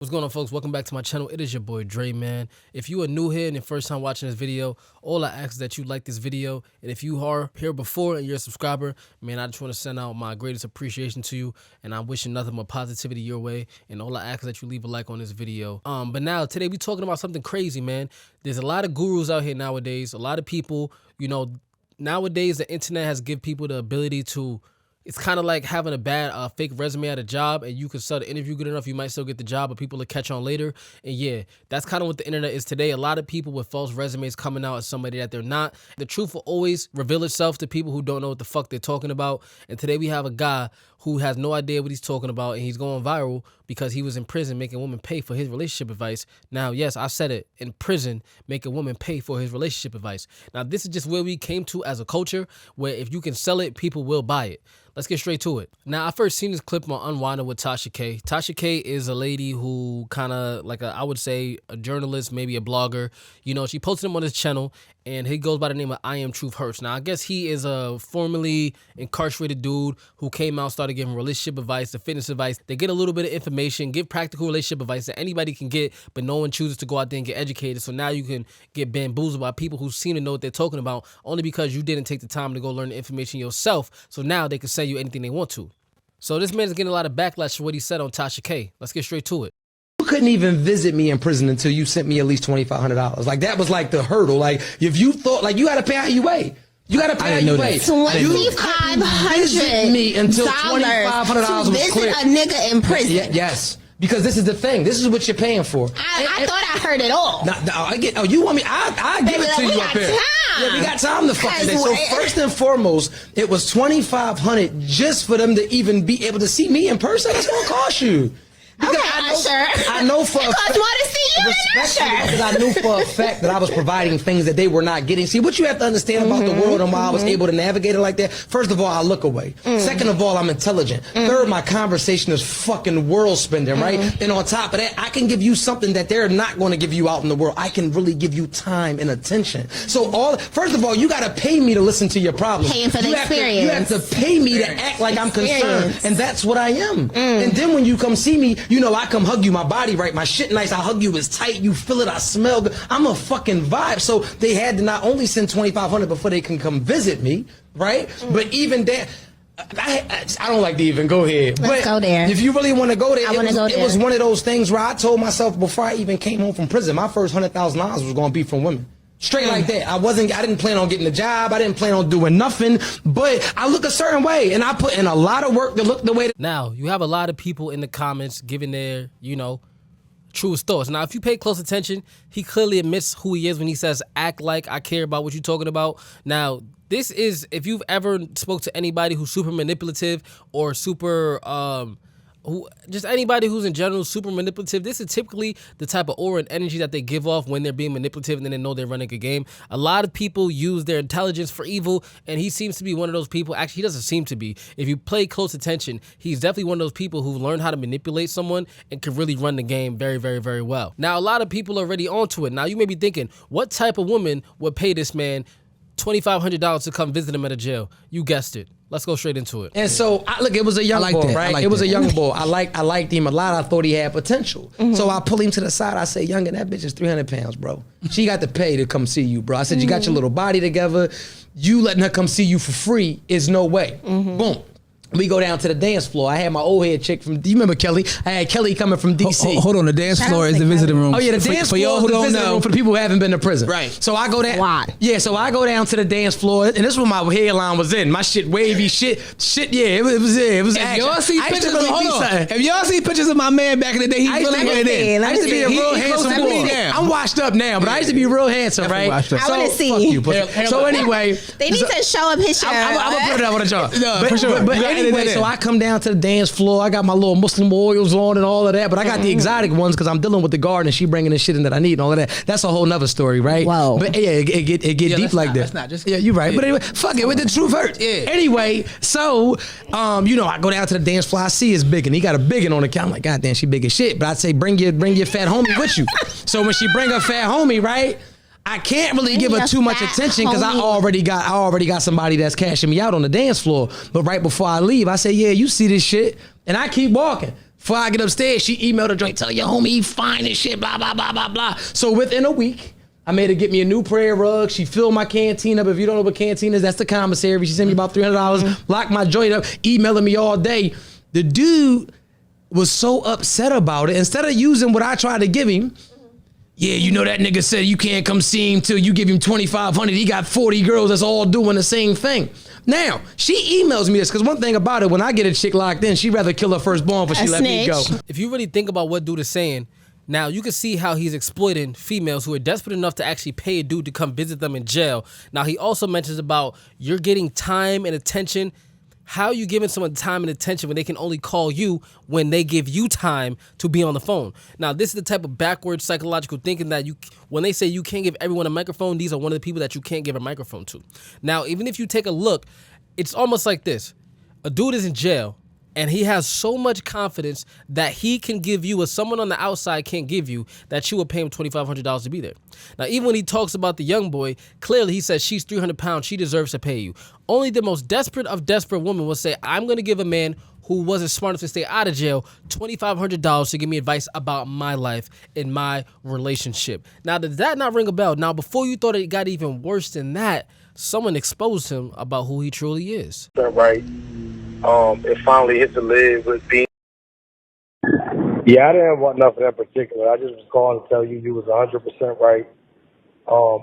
What's going on, folks? Welcome back to my channel. It is your boy Dre, man. If you are new here and your first time watching this video, all I ask is that you like this video. And if you are here before and you're a subscriber, man, I just want to send out my greatest appreciation to you. And I'm wishing nothing but positivity your way. And all I ask is that you leave a like on this video. But now, today, we're talking about something crazy, man. There's a lot of gurus out here nowadays. A lot of people, nowadays the internet has given people the ability to, it's kind of like having a bad fake resume at a job, and you can sell the interview good enough, you might still get the job, but people will catch on later. And yeah, that's kind of what the internet is today. A lot of people with false resumes coming out as somebody that they're not. The truth will always reveal itself to people who don't know what the fuck they're talking about. And today we have a guy who has no idea what he's talking about, and he's going viral because he was in prison making women pay for his relationship advice. Now, yes, I said it, in prison making women pay for his relationship advice. Now, this is just where we came to as a culture, where if you can sell it, people will buy it. Let's get straight to it. Now, I first seen this clip on Unwinded with Tasha K. Tasha K is a lady who kind of like I would say a journalist, maybe a blogger. She posted him on his channel, and he goes by the name of I Am Truth Hurts. Now, I guess he is a formerly incarcerated dude who came out, started giving relationship advice, the fitness advice. They get a little bit of information, give practical relationship advice that anybody can get, but no one chooses to go out there and get educated. So now you can get bamboozled by people who seem to know what they're talking about only because you didn't take the time to go learn the information yourself. So now they can sell you anything they want to. So this man is getting a lot of backlash for what he said on Tasha K. Let's get straight to it. You couldn't even visit me in prison until you sent me at least $2,500. Like, that was like the hurdle. Like, if you thought, like, you got to pay how you weigh. You got to pay how you weigh. $2,500 me until $2,500 was visit clear. a nigga in prison. Yes. Because this is the thing. This is what you're paying for. I thought I heard it all. You want me? I give it to you up here. Yeah, we got time to fucking say. So first and foremost, it was $2,500 just for them to even be able to see me in person. That's gonna cost you. Because I know for a fact, because I knew for a fact that I was providing things that they were not getting. See, what you have to understand about the world and why I was able to navigate it like that. First of all, I look away. Second of all, I'm intelligent. Third, my conversation is fucking world spending, right? And on top of that, I can give you something that they're not going to give you out in the world. I can really give you time and attention. So first of all, you got to pay me to listen to your problems. Paying for the experience. You have to pay me to act like I'm concerned, and that's what I am. And then when you come see me, I come hug you, my body right, my shit nice, I hug you, it's tight, you feel it, I smell good. I'm a fucking vibe. So they had to not only send $2,500 before they can come visit me, right? But even that, I don't like to even go here. Let's go there. If you really want to go there, it was one of those things where I told myself before I even came home from prison, my first $100,000 was going to be from women. Straight like that. I didn't plan on getting a job. I didn't plan on doing nothing, but I look a certain way, and I put in a lot of work to look the way that. Now, you have a lot of people in the comments giving their, truest thoughts. Now, if you pay close attention, he clearly admits who he is when he says, act like I care about what you're talking about. Now, this is, if you've ever spoke to anybody who's super manipulative or super, just anybody who's in general super manipulative, this is typically the type of aura and energy that they give off when they're being manipulative and then they know they're running a game. A lot of people use their intelligence for evil, and he seems to be one of those people. Actually, he doesn't seem to be. If you play close attention, he's definitely one of those people who learned how to manipulate someone and can really run the game very, very, very well. Now, a lot of people are already onto it. Now, you may be thinking, what type of woman would pay this man $2,500 to come visit him at a jail? You guessed it. Let's go straight into it. And so, look, it was a young boy, right? It was a young boy. I liked him a lot. I thought he had potential. So I pull him to the side. I say, youngin, that bitch is 300 pounds, bro. She got to pay to come see you, bro. I said, you got your little body together. You letting her come see you for free is no way. Boom. We go down to the dance floor. I had my old head chick from, do you remember Kelly? I had Kelly coming from DC. Hold on, the dance floor is the visiting room. Oh yeah, the dance floor is the visiting room for the people who haven't been to prison. Right. So I go down. Yeah, so I go down to the dance floor, and this is where my hairline was in. My shit wavy, shit, yeah, it was If y'all see pictures of, if y'all see pictures of my man back in the day, he really went in. I used to be a real handsome boy. I'm washed up now, but I used to be real handsome, right? I want to see. So anyway. They need to show up his shirt. I'm going to put it up on the chart. No, for sure. But anyway, so I come down to the dance floor. I got my little Muslim oils on and all of that, but I got the exotic ones because I'm dealing with the garden and she bringing the shit in that I need and all of that. That's a whole nother story, right? Wow. But yeah, it get deep like that. That's not just. Yeah, you're right. But anyway, fuck it, with the truth hurts. Yeah. Anyway, so I go down to the dance floor. I see his big, and he got a big one on the count. I'm like, God damn, she big as shit. But I'd say bring your fat homie with you. So when she bring her fat homie, right? I can't really give her too much attention because I already got somebody that's cashing me out on the dance floor. But right before I leave, I say, yeah, you see this shit? And I keep walking. Before I get upstairs, she emailed a joint, tell your homie he fine and shit, blah, blah, blah, blah, blah. So within a week, I made her get me a new prayer rug. She filled my canteen up. If you don't know what canteen is, that's the commissary. She sent me about $300, locked my joint up, emailing me all day. The dude was so upset about it. Instead of using what I tried to give him, yeah, you know that nigga said you can't come see him till you give him $2,500. He got 40 girls that's all doing the same thing. Now, she emails me this, because one thing about it, when I get a chick locked in, she'd rather kill her firstborn before she let me go. If you really think about what dude is saying, now you can see how he's exploiting females who are desperate enough to actually pay a dude to come visit them in jail. Now, he also mentions about you're getting time and attention. How are you giving someone time and attention when they can only call you when they give you time to be on the phone? Now, this is the type of backward psychological thinking that when they say you can't give everyone a microphone, these are one of the people that you can't give a microphone to. Now, even if you take a look, it's almost like this. A dude is in jail, and he has so much confidence that he can give you what someone on the outside can't give you, that you will pay him $2,500 to be there. Now, even when he talks about the young boy, clearly he says she's 300 pounds, she deserves to pay you. Only the most desperate of desperate women will say, I'm going to give a man who wasn't smart enough to stay out of jail $2,500 to give me advice about my life and my relationship. Now, does that not ring a bell? Now, before you thought it got even worse than that, someone exposed him about who he truly is. Right. It finally hit the lid with being. Yeah, I didn't want nothing in particular. I just was calling to tell you was 100% right.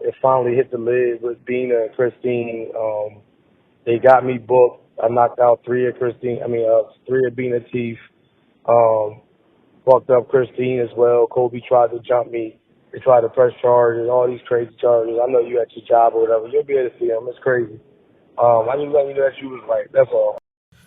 It finally hit the lid with Bina and Christine. They got me booked. I knocked out three of Bina teeth. Fucked up Christine as well. Kobe tried to jump me. They tried to press charges, all these crazy charges. I know you at your job or whatever. You'll be able to see them. It's crazy. I just let you know that you was right. That's all.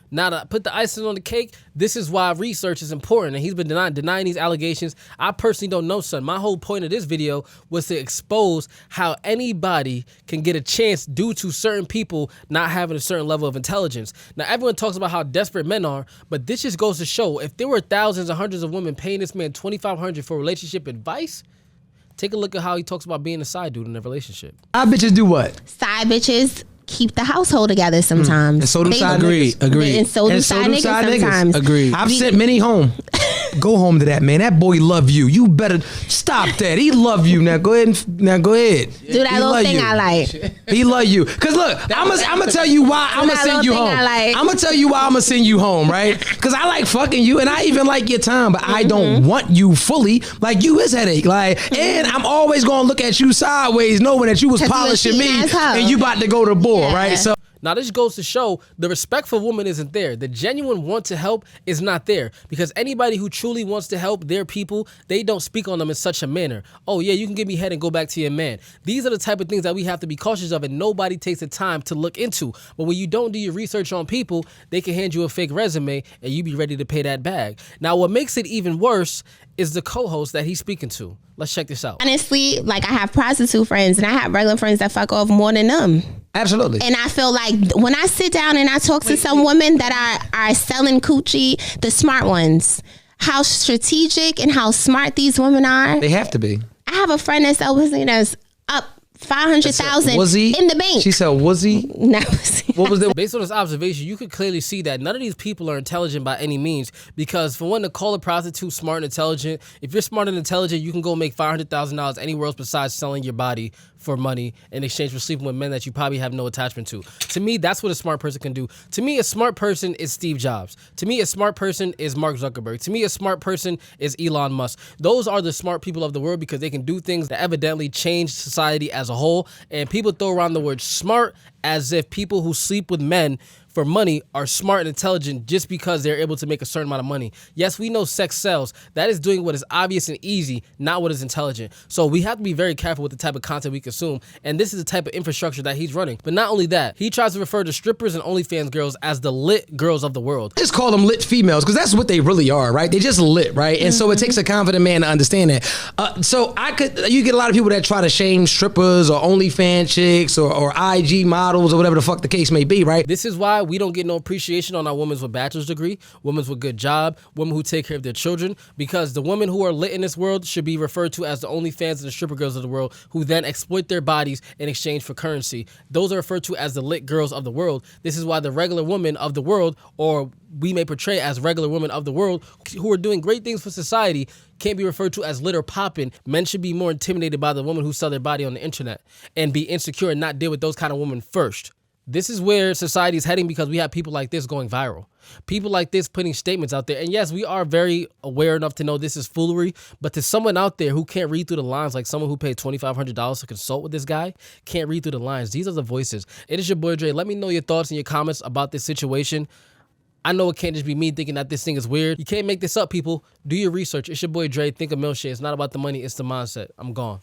Now, to put the icing on the cake, this is why research is important, and he's been denying these allegations. I personally don't know, son. My whole point of this video was to expose how anybody can get a chance due to certain people not having a certain level of intelligence. Now, everyone talks about how desperate men are, but this just goes to show, if there were thousands and hundreds of women paying this man $2,500 for relationship advice, take a look at how he talks about being a side dude in a relationship. Side bitches do what? Side bitches keep the household together sometimes. And so do side niggas. Agreed. And so do side niggas sometimes. Agreed. I've sent many home. Go home to that man. That boy love you. You better stop that. He love you. Now go ahead. Do that little thing I like. He love you. Cause look, I'm gonna tell you why I'm gonna send you home. I'm gonna tell you why I'm gonna send you home, right? Cause I like fucking you and I even like your time, but I don't want you fully. Like you is headache. Like, and I'm always gonna look at you sideways, knowing that you was polishing me and you about to go to war, right? So. Now, this goes to show the respect for women isn't there. The genuine want to help is not there, because anybody who truly wants to help their people, they don't speak on them in such a manner. Oh, yeah, you can give me head and go back to your man. These are the type of things that we have to be cautious of, and nobody takes the time to look into. But when you don't do your research on people, they can hand you a fake resume and you be ready to pay that bag. Now, what makes it even worse is the co-host that he's speaking to. Let's check this out. Honestly, like, I have prostitute friends and I have regular friends that fuck off more than them. Absolutely. And I feel like when I sit down and I talk to some women that are selling coochie, the smart ones, how strategic and how smart these women are. They have to be. I have a friend that's up 500,000 in the bank. She said woozy. No. What was the? Based on this observation, you could clearly see that none of these people are intelligent by any means, because for one, to call a prostitute smart and intelligent, if you're smart and intelligent, you can go make $500,000 anywhere else besides selling your body for money in exchange for sleeping with men that you probably have no attachment to. To me, that's what a smart person can do. To me, a smart person is Steve Jobs. To me, a smart person is Mark Zuckerberg. To me, a smart person is Elon Musk. Those are the smart people of the world, because they can do things that evidently change society as a whole. And people throw around the word smart as if people who sleep with men for money are smart and intelligent just because they're able to make a certain amount of money. Yes, we know sex sells. That is doing what is obvious and easy, not what is intelligent. So we have to be very careful with the type of content we consume, and this is the type of infrastructure that he's running. But not only that, he tries to refer to strippers and OnlyFans girls as the lit girls of the world. Just call them lit females, because that's what they really are, right? They just lit, right? And so it takes a confident man to understand that. So you get a lot of people that try to shame strippers or OnlyFans chicks or IG models or whatever the fuck the case may be, right? This is why we don't get no appreciation on our women with bachelor's degree, women with good job, women who take care of their children, because the women who are lit in this world should be referred to as the OnlyFans and the stripper girls of the world, who then exploit their bodies in exchange for currency. Those are referred to as the lit girls of the world. This is why the regular woman of the world, or we may portray as regular women of the world, who are doing great things for society, can't be referred to as lit or popping. Men should be more intimidated by the women who sell their body on the internet and be insecure and not deal with those kind of women first. This is where society is heading, because we have people like this going viral. People like this putting statements out there. And yes, we are very aware enough to know this is foolery, but to someone out there who can't read through the lines, like someone who paid $2,500 to consult with this guy, can't read through the lines. These are the voices. It is your boy Dre. Let me know your thoughts and your comments about this situation. I know it can't just be me thinking that this thing is weird. You can't make this up, people. Do your research. It's your boy Dre. Think of milkshake. It's not about the money. It's the mindset. I'm gone.